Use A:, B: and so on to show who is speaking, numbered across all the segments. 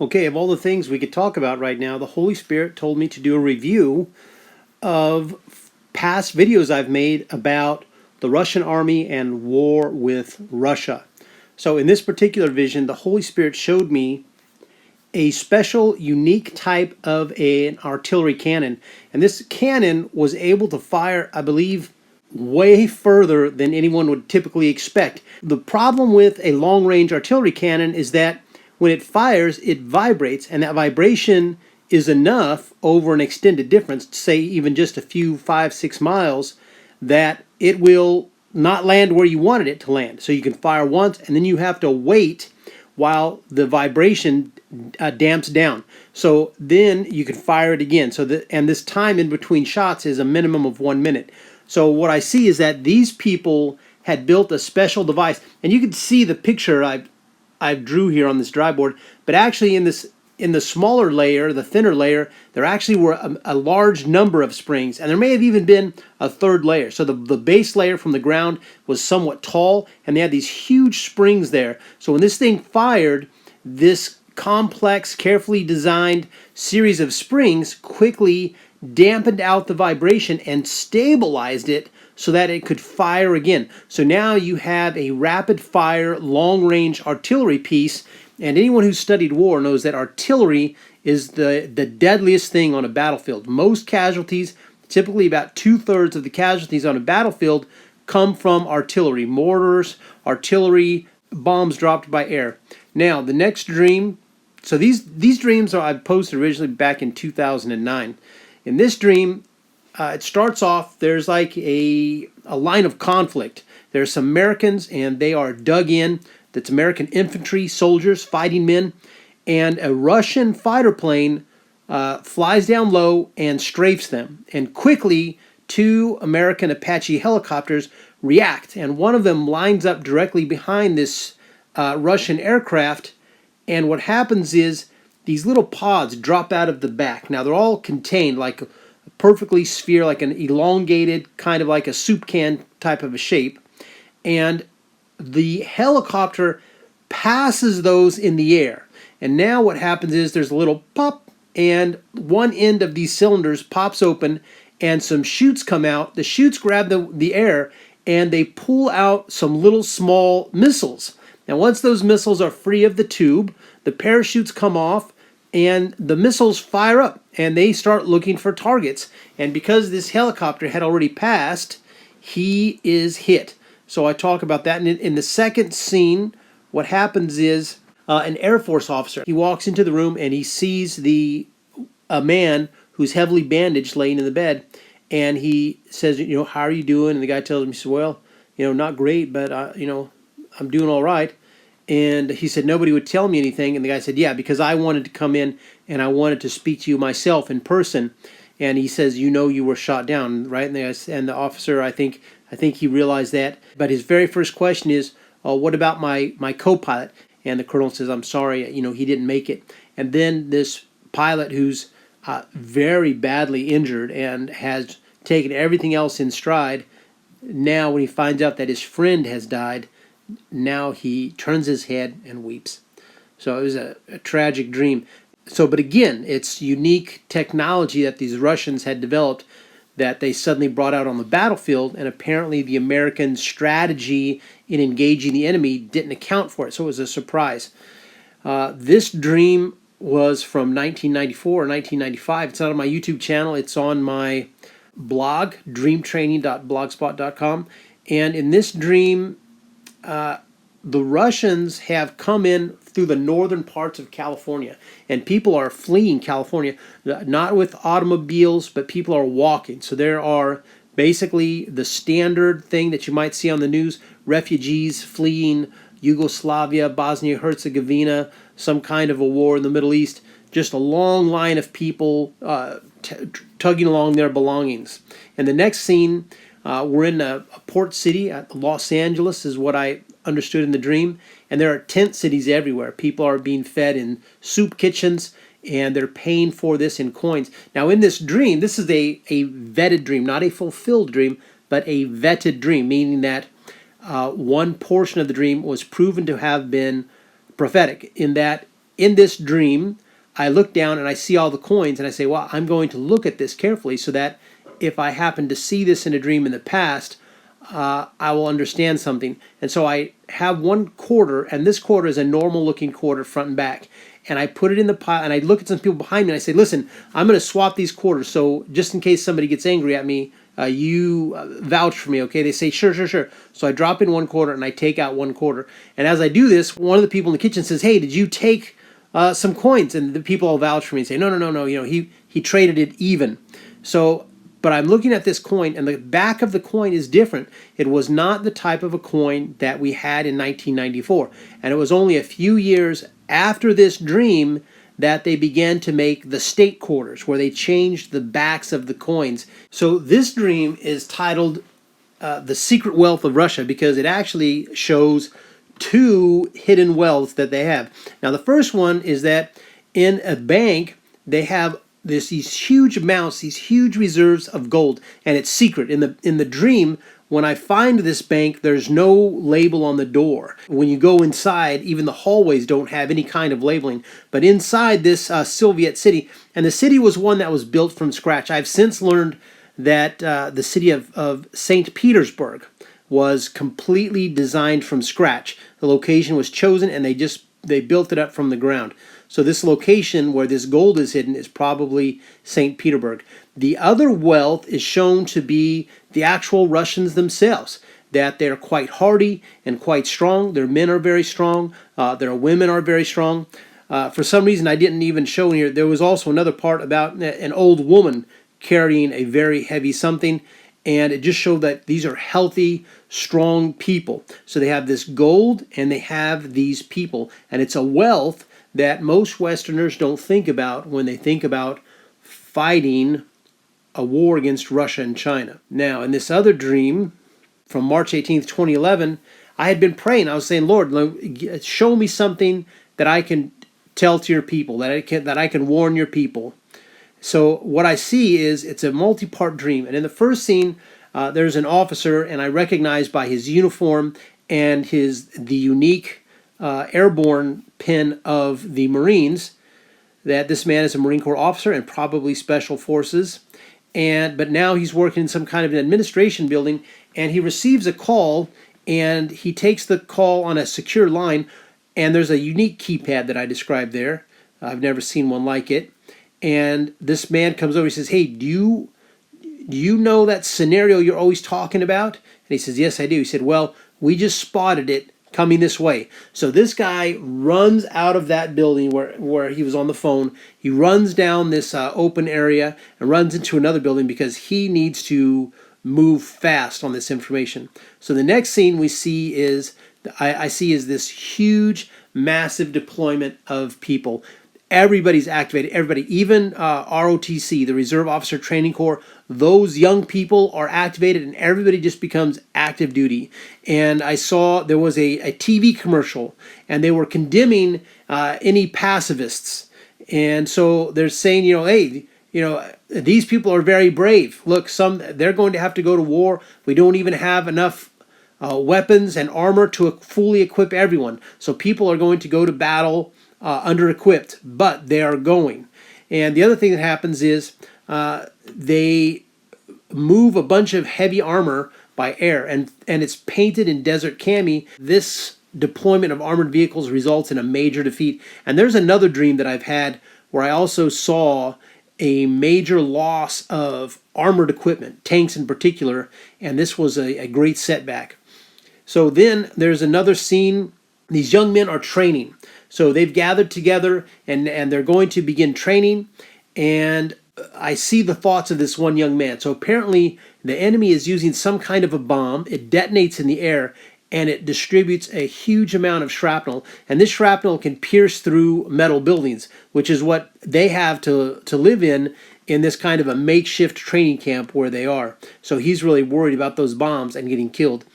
A: Okay, of all the things we could talk about right now, the Holy Spirit told me to do a review of past videos I've made about the Russian army and war with Russia. So in this particular vision, the Holy Spirit showed me a special, unique type of an artillery cannon. And this cannon was able to fire, I believe, way further than anyone would typically expect. The problem with a long range artillery cannon is that when it fires, it vibrates, and that vibration is enough over an extended difference, say even just a few 5-6 miles, that it will not land where you wanted it to land. So you can fire once, and then you have to wait while the vibration damps down. So then you can fire it again. And this time in between shots is a minimum of 1 minute. So what I see is that these people had built a special device, and you can see the picture I drew here on this dry board. But actually, in the smaller layer, the thinner layer, there actually were a large number of springs, and there may have even been a third layer. So the base layer from the ground was somewhat tall, and they had these huge springs there. So when this thing fired, this complex, carefully designed series of springs quickly dampened out the vibration and stabilized it so that it could fire again. So now you have a rapid fire, long range artillery piece. And anyone who's studied war knows that artillery is the deadliest thing on a battlefield. Most casualties, typically about 2/3 of the casualties on a battlefield, come from artillery, mortars, artillery, bombs dropped by air. Now, the next dream, so these dreams I posted originally back in 2009. In this dream, it starts off, there's like a line of conflict. There's some Americans, and they are dug in. That's American infantry, soldiers, fighting men. And a Russian fighter plane flies down low and strafes them. And quickly, two American Apache helicopters react. And one of them lines up directly behind this Russian aircraft. And what happens is these little pods drop out of the back. Now, they're all contained like a perfectly sphere, like an elongated, kind of like a soup can type of a shape. And the helicopter passes those in the air. And now what happens is there's a little pop, and one end of these cylinders pops open, and some chutes come out. The chutes grab the air, and they pull out some little small missiles. Now, once those missiles are free of the tube, the parachutes come off, and the missiles fire up, and they start looking for targets. And because this helicopter had already passed, he is hit. So I talk about that. And in the second scene, what happens is an Air Force officer, he walks into the room and he sees a man who's heavily bandaged laying in the bed. And he says, how are you doing? And the guy tells him, he says, well, not great, but, I'm doing all right. And he said, nobody would tell me anything. And the guy said, yeah, because I wanted to come in and I wanted to speak to you myself in person. And he says, you were shot down, right? And the officer, I think he realized that. But his very first question is, what about my co-pilot? And the colonel says, I'm sorry, he didn't make it. And then this pilot who's very badly injured and has taken everything else in stride, now when he finds out that his friend has died, now he turns his head and weeps. So it was a tragic dream. So, but again, it's unique technology that these Russians had developed that they suddenly brought out on the battlefield, and apparently the American strategy in engaging the enemy didn't account for it, so it was a surprise. This dream was from 1994 or 1995. It's not on my YouTube channel. It's on my blog, dreamtraining.blogspot.com. And in this dream, the Russians have come in through the northern parts of California, and people are fleeing California, not with automobiles, but people are walking. So there are basically the standard thing that you might see on the news, refugees fleeing Yugoslavia, Bosnia-Herzegovina, some kind of a war in the Middle East, just a long line of people tugging along their belongings. And the next scene, we're in a port city. Los Angeles is what I understood in the dream. And there are tent cities everywhere. People are being fed in soup kitchens, and they're paying for this in coins. Now, in this dream, this is a vetted dream, not a fulfilled dream, but a vetted dream, meaning that one portion of the dream was proven to have been prophetic, in that in this dream, I look down and I see all the coins, and I say, well, I'm going to look at this carefully so that if I happen to see this in a dream in the past, I will understand something. And so I have one quarter, and this quarter is a normal looking quarter front and back. And I put it in the pile, and I look at some people behind me, and I say, listen, I'm going to swap these quarters, so just in case somebody gets angry at me, you vouch for me, okay? They say, sure, sure, sure. So I drop in one quarter, and I take out one quarter. And as I do this, one of the people in the kitchen says, hey, did you take some coins? And the people all vouch for me and say, no, no, no, no, he traded it even. So, but I'm looking at this coin, and the back of the coin is different. It was not the type of a coin that we had in 1994. And it was only a few years after this dream that they began to make the state quarters, where they changed the backs of the coins. So this dream is titled The Secret Wealth of Russia, because it actually shows two hidden wealths that they have. Now, the first one is that in a bank, they have these huge amounts, these huge reserves of gold, and it's secret. In the dream, when I find this bank, there's no label on the door. When you go inside, even the hallways don't have any kind of labeling. But inside this Soviet city, and the city was one that was built from scratch. I've since learned that the city of St. Petersburg was completely designed from scratch. The location was chosen, and they built it up from the ground. So this location where this gold is hidden is probably St. Petersburg. The other wealth is shown to be the actual Russians themselves, that they're quite hardy and quite strong. Their men are very strong. Their women are very strong. For some reason, I didn't even show in here, there was also another part about an old woman carrying a very heavy something, and it just showed that these are healthy, strong people. So they have this gold and they have these people, and it's a wealth that most Westerners don't think about when they think about fighting a war against Russia and China. Now, in this other dream from March 18th, 2011, I had been praying. I was saying, Lord, show me something that I can tell to your people, that I can warn your people. So what I see is it's a multi-part dream. And in the first scene, there's an officer, and I recognize by his uniform and the unique airborne pin of the Marines that this man is a Marine Corps officer and probably Special Forces. But now he's working in some kind of an administration building, and he receives a call, and he takes the call on a secure line, and there's a unique keypad that I described there. I've never seen one like it. And this man comes over, he says, hey, do you know that scenario you're always talking about? And he says, yes, I do. He said, well, we just spotted it coming this way. So this guy runs out of that building where he was on the phone. He runs down this open area and runs into another building because he needs to move fast on this information. So the next scene we see is, I see is this huge, massive deployment of people. Everybody's activated, everybody, even ROTC, the Reserve Officer Training Corps, those young people are activated, and everybody just becomes active duty. And I saw there was a TV commercial, and they were condemning any pacifists. And so they're saying, hey, these people are very brave. Look, they're going to have to go to war. We don't even have enough weapons and armor to fully equip everyone. So people are going to go to battle under-equipped, but they are going. And the other thing that happens is they move a bunch of heavy armor by air, and it's painted in desert cami. This deployment of armored vehicles results in a major defeat. And there's another dream that I've had where I also saw a major loss of armored equipment, tanks in particular, and this was a great setback. So then there's another scene. These young men are training. So they've gathered together, and they're going to begin training, and I see the thoughts of this one young man. So apparently the enemy is using some kind of a bomb. It detonates in the air, and it distributes a huge amount of shrapnel. And this shrapnel can pierce through metal buildings, which is what they have to live in this kind of a makeshift training camp where they are. So he's really worried about those bombs and getting killed.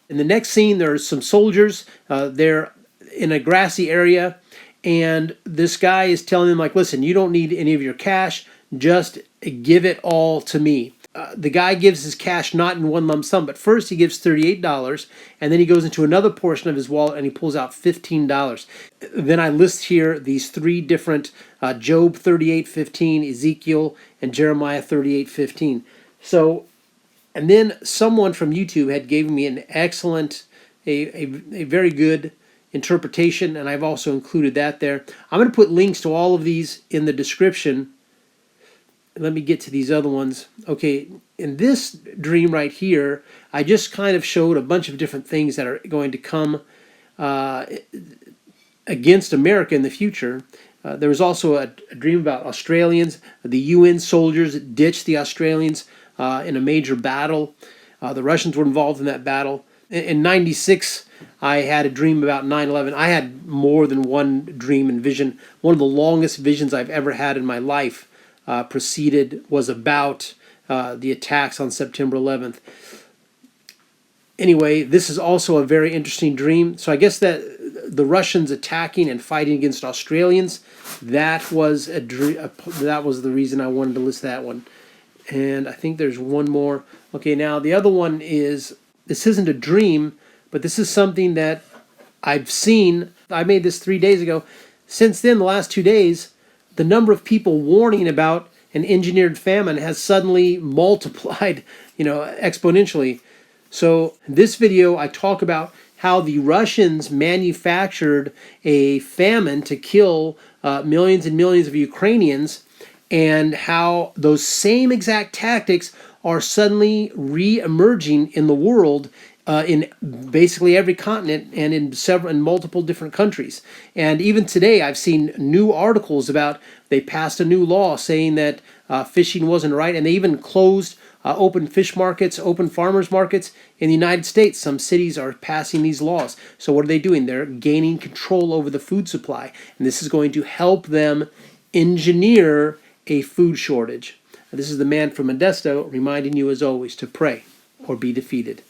A: In the next scene, there's some soldiers. They're in a grassy area, and this guy is telling them, like, listen, you don't need any of your cash, just give it all to me. the guy gives his cash not in one lump sum, but first he gives $38, and then he goes into another portion of his wallet and he pulls out $15. Then I list here these three different Job 38:15, Ezekiel, and Jeremiah 38:15. So, and then someone from YouTube had given me an excellent, a very good interpretation, and I've also included that there. I'm going to put links to all of these in the description. Let me get to these other ones. Okay, in this dream right here, I just kind of showed a bunch of different things that are going to come against America in the future. There was also a dream about Australians. The UN soldiers ditched the Australians in a major battle. The Russians were involved in that battle. In 96, I had a dream about 9/11. I had more than one dream and vision. One of the longest visions I've ever had in my life was about the attacks on September 11th. Anyway, this is also a very interesting dream. So I guess that the Russians attacking and fighting against Australians, that was that was the reason I wanted to list that one. And I think there's one more. Okay, now the other one is, this isn't a dream, but this is something that I've seen. I made this 3 days ago. Since then, the last 2 days, the number of people warning about an engineered famine has suddenly multiplied, exponentially. So in this video, I talk about how the Russians manufactured a famine to kill millions and millions of Ukrainians, and how those same exact tactics are suddenly re-emerging in the world, in basically every continent and in multiple different countries. And even today, I've seen new articles about they passed a new law saying that fishing wasn't right, and they even closed open fish markets, open farmers markets in the United States. Some cities are passing these laws. So what are they doing? They're gaining control over the food supply, and this is going to help them engineer a food shortage. This is the man from Modesto reminding you, as always, to pray or be defeated.